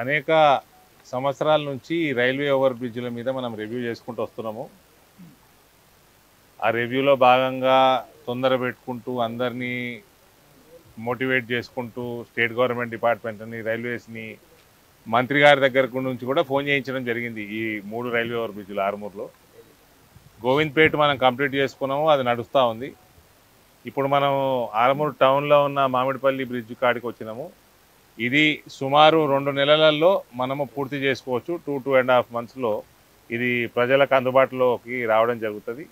అనేక సంవత్సరాల నుంచి రైల్వే ఓవర్ బ్రిడ్జ్ల మీద మనం రివ్యూ చేసుకుంటూ వస్తున్నాము. ఆ రివ్యూలో భాగంగా తొందర పెట్టుకుంటూ అందరినీ మోటివేట్ చేసుకుంటూ స్టేట్ గవర్నమెంట్ డిపార్ట్మెంట్ని, రైల్వేస్ని, మంత్రి గారి దగ్గర నుంచి కూడా ఫోన్ చేయించడం జరిగింది. ఈ 3 రైల్వే ఓవర్ బ్రిడ్జ్లు ఆరుమూరులో. గోవింద్పేట మనం కంప్లీట్ చేసుకున్నాము, అది నడుస్తూ ఉంది. ఇప్పుడు మనం ఆరుమూరు టౌన్లో ఉన్న మామిడిపల్లి బ్రిడ్జ్ కాడికి వచ్చినాము. ఇది సుమారు 2 నెలలలో మనము పూర్తి చేసుకోవచ్చు. 2.5 monthsలో ఇది ప్రజలకు అందుబాటులోకి రావడం జరుగుతుంది.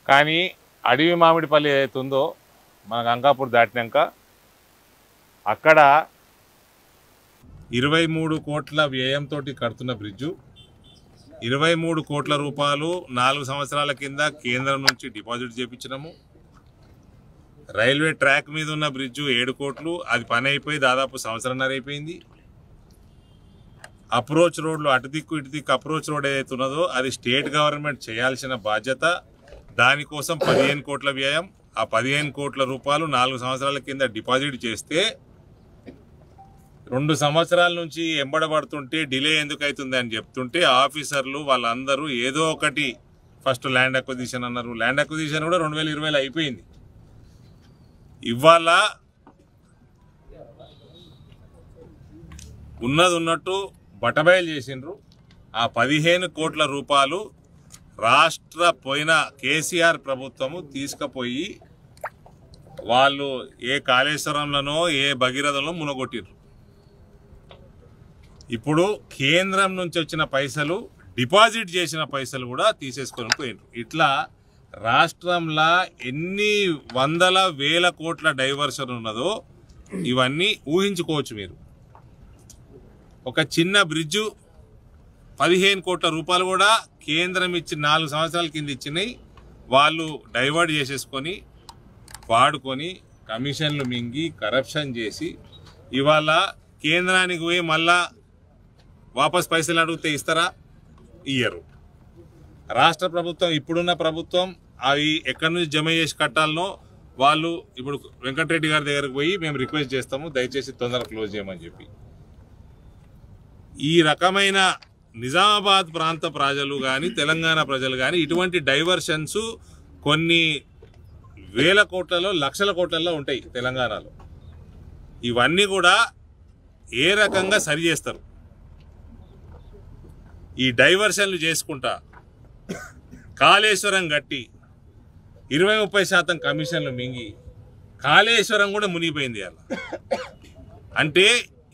కానీ అడవి మామిడిపల్లి ఏదైతే ఉందో మనకు అంకాపూర్ దాటినాక అక్కడ 23 కోట్ల వ్యయంతో కడుతున్న బ్రిడ్జు, 23 కోట్ల రూపాయలు 4 సంవత్సరాల కింద కేంద్రం నుంచి డిపాజిట్ చేయించినాము. రైల్వే ట్రాక్ మీద ఉన్న బ్రిడ్జు 7 కోట్లు, అది పని అయిపోయి దాదాపు సంవత్సరంన్నర అయిపోయింది. అప్రోచ్ రోడ్లు అటు దిక్కు ఇటు దిక్కు అప్రోచ్ రోడ్ ఏదైతే ఉన్నదో అది స్టేట్ గవర్నమెంట్ చేయాల్సిన బాధ్యత. దానికోసం 15 కోట్ల వ్యయం. ఆ 15 కోట్ల రూపాయలు 4 సంవత్సరాల కింద డిపాజిట్ చేస్తే 2 సంవత్సరాల నుంచి ఎంబడబడుతుంటే డిలే ఎందుకు అవుతుంది అని చెప్తుంటే ఆఫీసర్లు వాళ్ళందరూ ఏదో ఒకటి ఫస్ట్ ల్యాండ్ అక్విజిషన్ అన్నారు. ల్యాండ్ అక్విజిషన్ కూడా 2020లో అయిపోయింది. ఇవాళ ఉన్నట్టు బటబయలు చేసిండ్రు. ఆ 15 కోట్ల రూపాయలు రాష్ట్ర పోయిన కేసీఆర్ ప్రభుత్వము తీసుకుపోయి వాళ్ళు ఏ కాళేశ్వరంలోనో ఏ భగీరథంలో మునగొట్టిర్రు. ఇప్పుడు కేంద్రం నుంచి వచ్చిన పైసలు, డిపాజిట్ చేసిన పైసలు కూడా తీసేసుకొని పోయినారు. ఇట్లా రాష్ట్రంలో ఎన్ని వందల వేల కోట్ల డైవర్షన్ ఉన్నదో ఇవన్నీ ఊహించుకోవచ్చు మీరు. ఒక చిన్న బ్రిడ్జు 15 కోట్ల రూపాయలు కూడా కేంద్రం ఇచ్చి 4 సంవత్సరాల కింద ఇచ్చినాయి. వాళ్ళు డైవర్ట్ చేసేసుకొని వాడుకొని కమిషన్లు మింగి కరప్షన్ చేసి ఇవాళ కేంద్రానికి పోయి మళ్ళా వాపస్ పైసలు అడిగితే ఇస్తారా? ఇయ్యరు. రాష్ట్ర ప్రభుత్వం, ఇప్పుడున్న ప్రభుత్వం అవి ఎక్కడి నుంచి జమ చేసి కట్టాలనో వాళ్ళు ఇప్పుడు వెంకటరెడ్డి గారి దగ్గరకు పోయి మేము రిక్వెస్ట్ చేస్తాము, దయచేసి తొందరగా క్లోజ్ చేయమని చెప్పి. ఈ రకమైన నిజామాబాద్ ప్రాంత ప్రజలు కానీ తెలంగాణ ప్రజలు కానీ ఇటువంటి డైవర్షన్స్ కొన్ని వేల కోట్లలో లక్షల కోట్లలో ఉంటాయి తెలంగాణలో. ఇవన్నీ కూడా ఏ రకంగా సరి చేస్తారు? ఈ డైవర్షన్లు చేసుకుంటా కాళేశ్వరం గట్టి 20-30% కమిషన్లు మింగి కాళేశ్వరం కూడా మునిగిపోయింది. అలా అంటే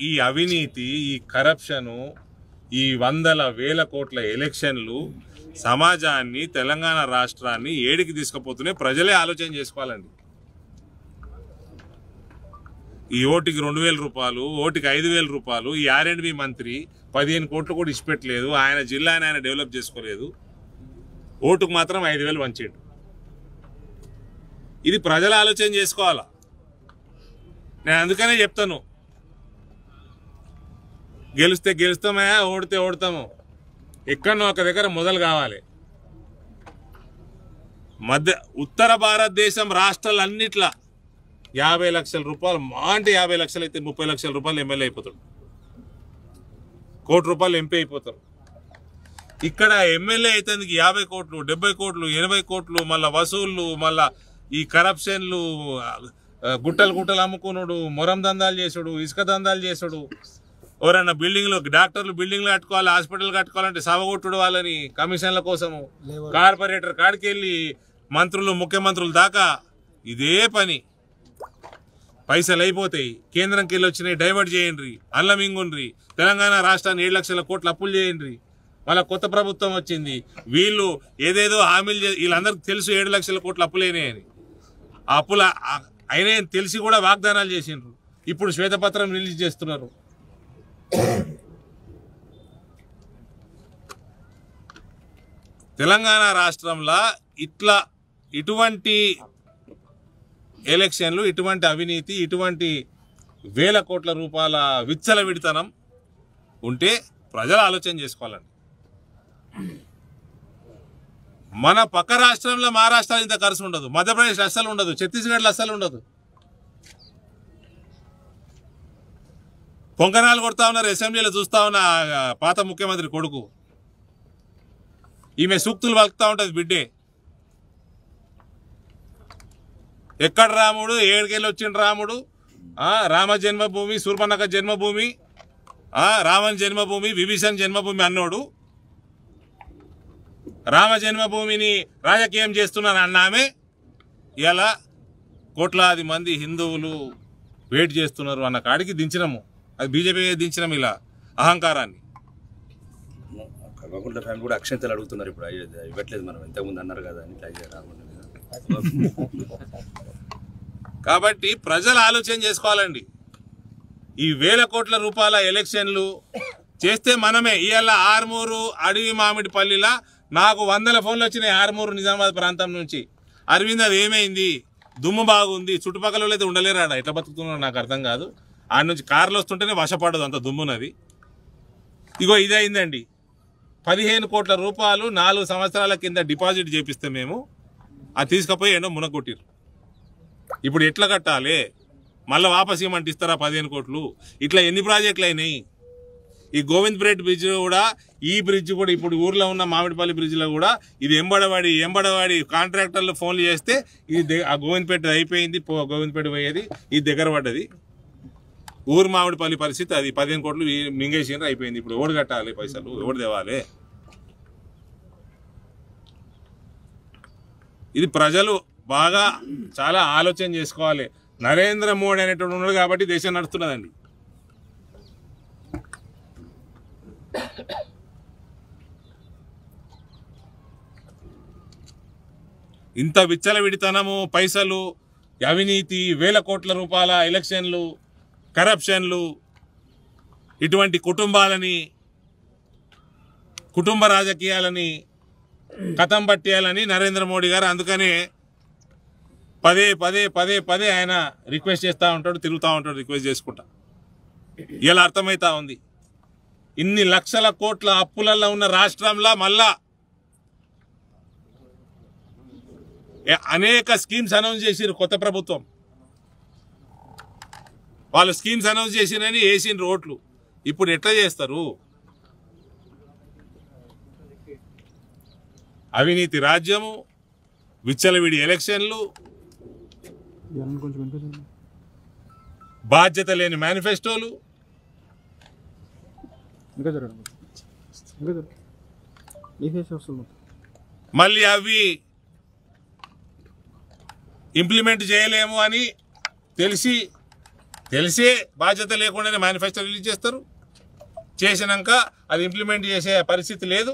ఈ అవినీతి, ఈ కరప్షను, ఈ వందల వేల కోట్ల ఎలక్షన్లు సమాజాన్ని, తెలంగాణ రాష్ట్రాన్ని ఏడికి తీసుకుపోతున్నాయి ప్రజలే ఆలోచన చేసుకోవాలండి. ఈ ఓటుకి 2,000 రూపాయలు, ఓటుకి 5,000 రూపాయలు, ఈ R&B మంత్రి 15 కోట్లు కూడా ఇచ్చిపెట్టలేదు. ఆయన జిల్లాని ఆయన డెవలప్ చేసుకోలేదు. ఓటుకు మాత్రం 5,000 వంచాడు. ఇది ప్రజలు ఆలోచన చేసుకోవాలా. నేను అందుకనే చెప్తాను, గెలిస్తే గెలుస్తామా, ఓడితే ఓడతాము. ఎక్కడో ఒక దగ్గర మొదలు కావాలి. ఉత్తర భారతదేశం రాష్ట్రాలన్నిట్లా 50 లక్షల రూపాయలు, మా అంటే 50 లక్షలు అయితే 30 లక్షల రూపాయలు ఎమ్మెల్యే అయిపోతాడు, 1 కోటి రూపాయలు ఎంపీ అయిపోతారు. ఇక్కడ ఎమ్మెల్యే అయితే 50 కోట్లు, 70 కోట్లు, 80 కోట్లు, మళ్ళీ వసూళ్ళు, మళ్ళా ఈ కరప్షన్లు, గుట్టలు అమ్ముకున్నాడు, మొరం దందాలు చేసుడు, ఇసుక దందాలు చేసుడు, ఎవరన్నా బిల్డింగ్లు, డాక్టర్లు బిల్డింగ్లు కట్టుకోవాలి, హాస్పిటల్ కట్టుకోవాలంటే సవగొట్టుడు వాళ్ళని కమిషన్ల కోసము. కార్పొరేటర్ కాడికి వెళ్ళి మంత్రులు, ముఖ్యమంత్రులు దాకా ఇదే పని. పైసలు అయిపోతాయి, కేంద్రంకి వెళ్ళి వచ్చినాయి డైవర్ట్ చేయండి, అల్లం ఇంగుండ్రి, తెలంగాణ రాష్ట్రాన్ని 7 లక్షల కోట్ల అప్పులు చేయండి. మళ్ళీ కొత్త ప్రభుత్వం వచ్చింది, వీళ్ళు ఏదేదో హామీలు వీళ్ళందరికీ తెలుసు 7 లక్షల కోట్ల అప్పులైనాయని. ఆ అప్పుల అయినాయని తెలిసి కూడా వాగ్దానాలు చేసిండ్రు. ఇప్పుడు శ్వేతపత్రం రిలీజ్ చేస్తున్నారు. తెలంగాణ రాష్ట్రంలో ఇటువంటి ఎలక్షన్లు, ఇటువంటి అవినీతి, ఇటువంటి వేల కోట్ల రూపాయల విచ్చలవిడితనం ఉంటే ప్రజలు ఆలోచన చేసుకోవాలండి. మన పక్క రాష్ట్రంలో మహారాష్ట్రలో ఇంత ఖర్చు ఉండదు, మధ్యప్రదేశ్ అస్సలు ఉండదు, ఛత్తీస్గఢ్లో అస్సలు ఉండదు. పొంకనాలు కొడతా ఉన్నారు. అసెంబ్లీలో చూస్తా ఉన్న పాత ముఖ్యమంత్రి కొడుకు, ఈమె సూక్తులు పలుకుతా ఉంటుంది బిడ్డే. ఎక్కడ రాముడు, ఏడుకెళ్ళి వచ్చిన రాముడు, రామ జన్మభూమి, శూర్పణఖ జన్మభూమి, రావణ్ జన్మభూమి, విభీషణ్ జన్మభూమి అన్నోడు రామ జన్మభూమిని రాజకీయం చేస్తున్నాను అన్నామే ఇలా కోట్లాది మంది హిందువులు వెయిట్ చేస్తున్నారు అన్న కాడికి దించినాము. అది బీజేపీ దించినాము ఇలా అహంకారాన్ని. కల్వకుంట్ల ఫ్యామిలీ కూడా అక్షంతలు అడుగుతున్నారు ఇప్పుడు, ఇవ్వట్లేదు మనం ఇంతకుముందు అన్నారు కదా అని. కాబట్టి ప్రజలు ఆలోచన చేసుకోవాలండి. ఈ వేల కోట్ల రూపాయల ఎలక్షన్లు చేస్తే మనమే ఇవాళ ఆర్మూరు అడవి మామిడిపల్లిలా నాకు 100 ఫోన్లు వచ్చినాయి ఆర్మూరు నిజామాబాద్ ప్రాంతం నుంచి. అరవింద్ అది ఏమైంది, దుమ్ము బాగుంది, చుట్టుపక్కల అయితే ఉండలేరాడ, ఎట్లా బతుకుతున్నారో నాకు అర్థం కాదు. ఆడ నుంచి కార్లు వస్తుంటేనే వశపడదు, అంత దుమ్మునది. ఇగో ఇదైందండి. 15 కోట్ల రూపాయలు 4 సంవత్సరాల కింద డిపాజిట్ చేపిస్తే మేము అది తీసుకుపోయి ఏంటో మునగొట్టిరు. ఇప్పుడు ఎట్లా కట్టాలి, మళ్ళీ వాపస్ ఇవ్వమంటే ఇస్తారా 15 కోట్లు? ఇట్లా ఎన్ని ప్రాజెక్టులు అయినాయి. ఈ గోవింద్పేట బ్రిడ్జ్ కూడా, ఈ బ్రిడ్జ్ కూడా, ఇప్పుడు ఊర్లో ఉన్న మామిడిపల్లి బ్రిడ్జ్లో కూడా ఇది ఎంబడవాడి కాంట్రాక్టర్లు ఫోన్లు చేస్తే ఇది ఆ గోవింద్పేట అయిపోయింది, గోవింద్పేట పోయేది ఇది దగ్గర పడ్డది. ఊరు మామిడిపల్లి పరిస్థితి అది. 15 కోట్లు మింగేసిన అయిపోయింది. ఇప్పుడు ఎవడు కట్టాలి పైసలు, ఎవడు తేవాలి? ఇది ప్రజలు బాగా చాలా ఆలోచన చేసుకోవాలి. నరేంద్ర మోడీ అనేటువంటి ఉన్నాడు కాబట్టి దేశం నడుస్తున్నదండి. ఇంత విచ్చలవిడితనము, పైసలు, అవినీతి, వేల కోట్ల రూపాయల ఎలక్షన్లు, కరప్షన్లు, ఇటువంటి కుటుంబ రాజకీయాలని కథం పట్టేయాలని నరేంద్ర మోడీ గారు అందుకనే పదే ఆయన రిక్వెస్ట్ చేస్తూ ఉంటాడు, తిరుగుతూ ఉంటాడు రిక్వెస్ట్ చేసుకుంటా. ఇలా అర్థమవుతా ఉంది. ఇన్ని లక్షల కోట్ల అప్పులలో ఉన్న రాష్ట్రంలో మళ్ళా అనేక స్కీమ్స్ అనౌన్స్ చేసిరు కొత్త ప్రభుత్వం. వాళ్ళు స్కీమ్స్ అనౌన్స్ చేసిరని వేసిన రోడ్లు ఇప్పుడు ఎట్లా చేస్తారు? అవినీతి రాజ్యము, విచ్చలవిడి ఎలక్షన్లు, బాధ్యత లేని మేనిఫెస్టోలు, మళ్ళీ అవి ఇంప్లిమెంట్ చేయలేము అని తెలిసే బాధ్యత లేకుండానే మేనిఫెస్టో రిలీజ్ చేస్తారు. చేసినాక అది ఇంప్లిమెంట్ చేసే పరిస్థితి లేదు,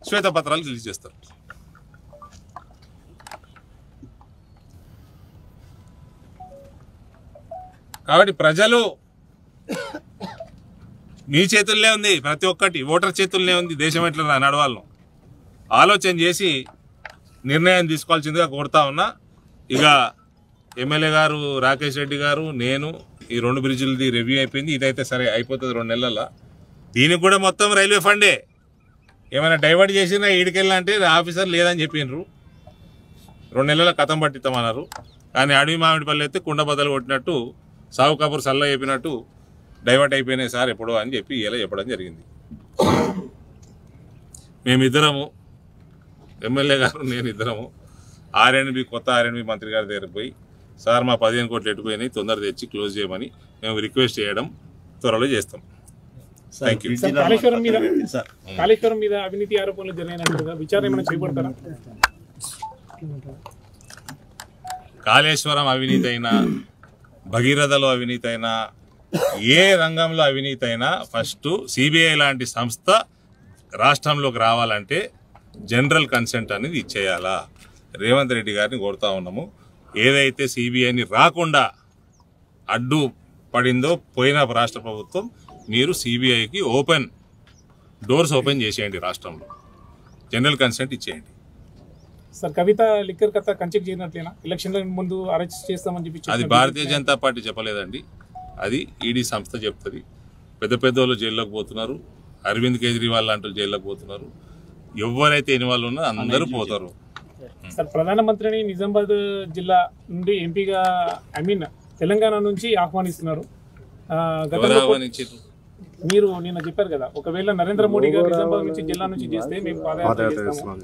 శ్వేతపత్రాలు రిలీజ్ చేస్తారు. కాబట్టి ప్రజలు మీ చేతుల్లో ఉంది, ప్రతి ఒక్కటి ఓటర్ చేతుల్లోనే ఉంది. దేశం ఎట్లా నడవాలను ఆలోచన చేసి నిర్ణయం తీసుకోవాల్సిందిగా కోరుతా ఉన్నా. ఇక ఎమ్మెల్యే గారు రాకేష్ రెడ్డి గారు, నేను ఈ 2 బ్రిడ్జిలది రివ్యూ అయిపోయింది. ఇదైతే సరే అయిపోతుంది 2 నెలల్లో. దీనికి కూడా మొత్తం రైల్వే ఫండే. ఏమైనా డైవర్ట్ చేసినా ఈడికెళ్ళాలంటే ఆఫీసర్ లేదని చెప్పిండ్రు. 2 నెలల కథం పట్టిస్తామన్నారు. కానీ అడవి మామిడిపల్లి అయితే కుండ బద్దలు కొట్టినట్టు, సావు కబూర్ సల్లా చెప్పినట్టు డైవర్ట్ అయిపోయినాయి సార్ ఎప్పుడో అని చెప్పి ఇలా చెప్పడం జరిగింది. మేమిద్దరము, ఎమ్మెల్యే గారు నేను ఇద్దరము కొత్త ఆర్ఎండ్బి మంత్రి గారి దగ్గరికి పోయి, సార్ మా 15 కోట్లు ఎట్టుపోయినాయి, తొందర తెచ్చి క్లోజ్ చేయమని మేము రిక్వెస్ట్ చేయడం త్వరలో చేస్తాం. Thank you. కాళేశ్వరం మీద అవినీతి ఆరోపణలు జరిగినట్టుగా విచారణ ఏమైనా చేపడతారా? కాళేశ్వరం అవినీతి అయినా, భగీరథలో అవినీతి అయినా, ఏ రంగంలో అవినీతి అయినా ఫస్ట్ సిబిఐ లాంటి సంస్థ రాష్ట్రంలోకి రావాలంటే జనరల్ కన్సెంట్ అనేది ఇచ్చేయాలా. రేవంత్ రెడ్డి గారిని కోరుతా ఉన్నాము. ఏదైతే సిబిఐని రాకుండా అడ్డు పడిందో పోయిన రాష్ట్ర ప్రభుత్వం, మీరు సిబిఐకి డోర్స్ ఓపెన్ చేసేయండి. రాష్ట్రంలో జనరల్ కన్సెంట్ ఇచ్చేయండి. సార్, కవిత లిక్కర్ కథ కంచెక్ చేసినట్లేనా? ఎలక్షన్ల ముందు అరెస్ట్ చేస్తామని చెప్పి అది భారతీయ జనతా పార్టీ చెప్పలేదండి, అది ఈడీ సంస్థ చెప్తుంది. పెద్ద వాళ్ళు జైల్లోకి పోతున్నారు, అరవింద్ కేజ్రీవాల్ లాంటి జైల్లోకి పోతున్నారు. ఎవరైతే ఇన్వాల్వ్ ఉన్నారో అందరూ పోతారు. సార్, ప్రధానమంత్రిని నిజామాబాద్ జిల్లా నుండి ఎంపీగా తెలంగాణ నుంచి ఆహ్వానిస్తున్నారు. గతంలో ఆహ్వానించారు మీరు నిన్న చెప్పారు కదా, ఒకవేళ నరేంద్ర మోడీ గారు నిజామాబాద్ నుంచి జిల్లా నుంచి చేస్తే మేము పాదయాత్ర చేస్తాము.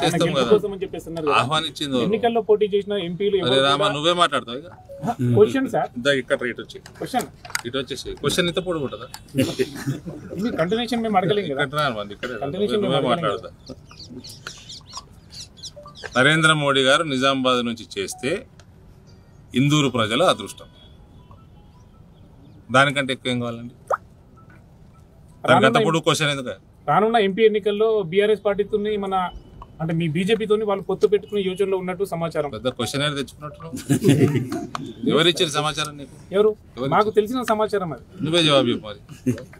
చేస్తాం కదా కోసం అని చెప్పేస్తున్నారు కదా. ఆహ్వానించింది ఎన్నికల్లో పోటీ చేసిన ఎంపీలు అరే రామా నువ్వే మాట్లాడతావు ఇక క్వశ్చన్ సార్, ఇక్కడ రేట్ వచ్చి క్వశ్చన్ ఇటు వచ్చేసి క్వశ్చన్ ఇంత పొడి ఉంటుందా ఇది కంటిన్యూషన్ మేము అడగలేం కదా. ఇక్కడ రాను మంది ఇక్కడ నువ్వే మాట్లాడతా. నరేంద్ర మోడీ గారు నిజామాబాద్ నుంచి చేస్తే ఇందూరు ప్రజల అదృష్టం, దానికంటే ఎక్కువ ఏం కావాలండి? దానికంత పొడుగు క్వశ్చన్ ఎందుకు? రానున్న ఎంపీ ఎన్నికల్లో బీఆర్ఎస్ పార్టీతో మన అంటే మీ బీజేపీతో వాళ్ళు పొత్తు పెట్టుకునే యోచనలో ఉన్నట్టు సమాచారం. పెద్ద క్వశ్చన్ తెచ్చుకున్నట్టు ఎవరు ఇచ్చిన సమాచారం నీకు? ఎవరు? మాకు తెలిసిన సమాచారం అది. నువ్వే జవాబు చెప్పు మరి.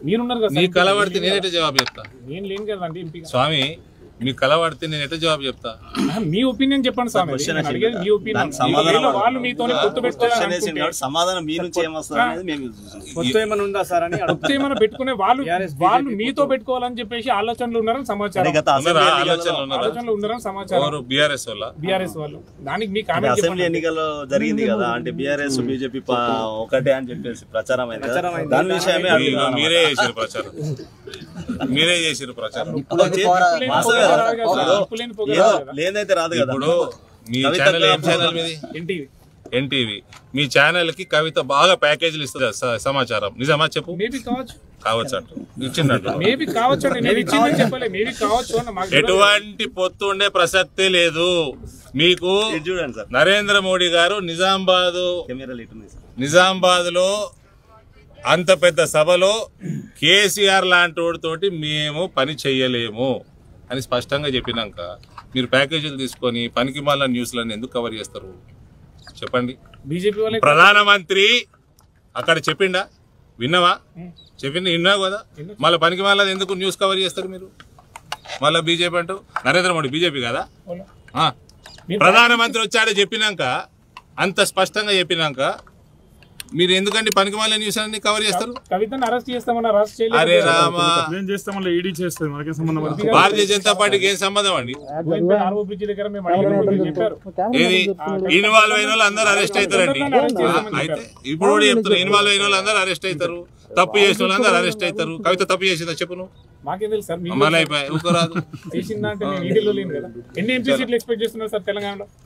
మీరున్నారు కదా, నీ కలవడితే నేనైతే జవాబు చెప్తా. నేను లేను కదండి ఎంపీ. స్వామి మీ కలవడితే నేను ఎట్లా జవాబు చెప్తా? మీ ఒపీనియన్ చెప్పండి స్వామి. నేను అడిగేది మీ ఒపీనియన్. వాళ్ళు మీతో పొత్తు పెట్టుకోవాలని సమాధానం మీ నుంచి ఏమొస్తుంది అనేది మేము పొత్తు ఏమైనా ఉందా సార్ అని పొత్తు ఏమైనా పెట్టుకునే వాళ్ళు మీతో పెట్టుకోవాలని చెప్పేసి ఆలోచనలు ఉన్నారని సమాచారం. ఆలోచనలు ఉన్నారని సమాచారం. బీఆర్ఎస్ వాళ్ళు దానికి మీ అసెంబ్లీ ఎన్నికల్లో జరిగింది కదా, అంటే బీఆర్ఎస్ బీజేపీ ఒకటే అని చెప్పేసి ప్రచారం అయింది. దాని విషయమే మీరే చేసారు ప్రచారం, మీరే చేసారు ప్రచారం. లేదైతే రాదు కదా. ఇప్పుడు మీ ఛానల్ ఏం ఛానల్ మీది? ఎన్టీవీ. మీ ఛానల్ కి కవిత బాగా ప్యాకేజీలు ఇస్తుంది సమాచారం, నిజమా చెప్పు? కావచ్చు అంట ఇచ్చిందంట. ఎటువంటి పొత్తు ఉండే ప్రసక్తే లేదు మీకు. చూడండి సార్, నరేంద్ర మోడీ గారు నిజామాబాద్ లో అంత పెద్ద సభలో కేసీఆర్ లాంటి వాడితోటి మేము పని చెయ్యలేము అని స్పష్టంగా చెప్పినాక మీరు ప్యాకేజీలు తీసుకొని పనికి మాల న్యూస్లను ఎందుకు కవర్ చేస్తారు చెప్పండి? బీజేపీ ప్రధానమంత్రి అక్కడ చెప్పిండా? విన్నావా? చెప్పింది విన్నావు కదా. మళ్ళీ పనికి మాల ఎందుకు న్యూస్ కవర్ చేస్తారు మీరు? మళ్ళీ బీజేపీ అంటూ నరేంద్ర మోడీ బీజేపీ కదా. ప్రధానమంత్రి వచ్చాడో చెప్పినాక, అంత స్పష్టంగా చెప్పినాక మీరు ఎందుకంటే పనికి మాల న్యూస్ అన్ని కవర్ చేస్తారు? కవితను అరెస్ట్ చేస్తామని అరే రామా, భారతీయ జనతా పార్టీకి ఏం సంబంధం అండి? ఏది ఇన్వాల్వ్ అయిన వాళ్ళు అందరూ అరెస్ట్ అవుతారండి. అయితే ఇప్పుడు కూడా చెప్తున్నా, ఇన్వాల్వ్ అయిన వాళ్ళు అందరూ అరెస్ట్ అవుతారు, తప్పు చేసిన వాళ్ళు అందరూ అరెస్ట్ అవుతారు. కవిత తప్పు చేసిందా చెప్పు నువ్వు? మళ్ళీ అయిపోయి ఊరుకోరాదు.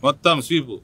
మొత్తం స్వీప్